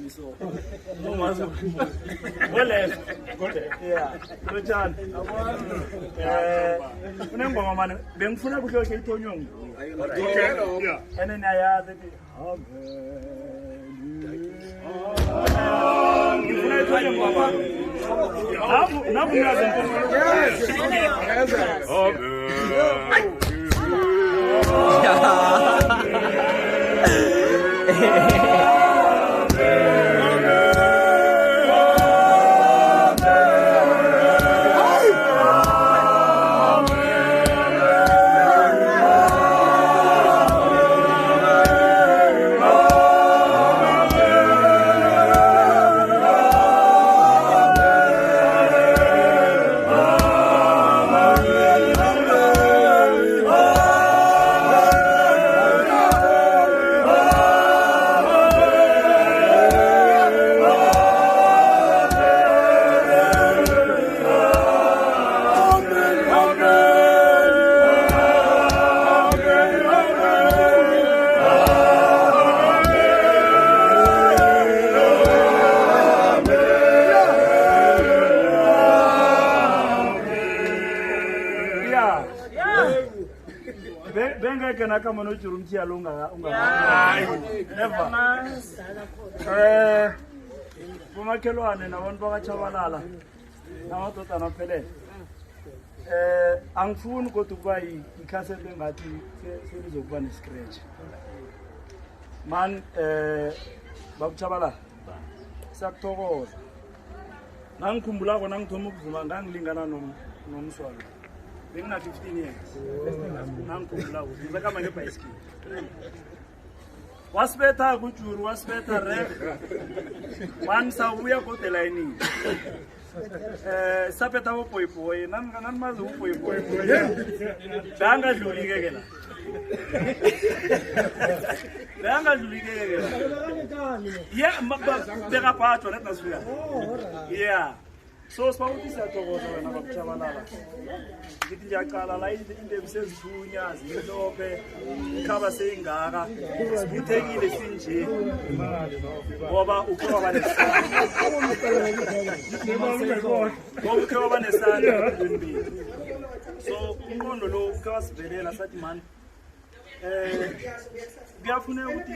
Mzimbi so. Well, yeah. Lojani. Unengoma manje bengifuna kuhlohle ithonyongo. Okay. And then ayazi ethi ngifuna ithonyongo baba. Nabu ngiyazi bengeke nakama nojuru mthiyalo never umakhelwane nabantu bakachabalala namadoda naphelele angifuni kodwa ukuba ikhasete engathi selizokuba nescratch man bakuchabalala siyakuthokoza nangikhumbulako nangithoma ukuvuma ngangilingana nomswalo bengina 15 years nangikhumbulako ngizakama ngebhayisikili wasibetha kujuru wasibetha ref one sawuya kodelayini sapetha boboyiboyi nanimazi uboyiboyi beyangadluli-ke la beyangadluli-ke la yeah bekaphathwa let nasifika yeah so sibakuthi siyathokoza wena bakuchabalala ngithi ndiyaqala la into ebisezithunya zimhlophe ikhaba seyingaka sibuthekile sinje ngoba ukhe waba nesandla empilweni bethu so umqondo lo ukhe wasivelela sathi mani kuyafuneka ukuthi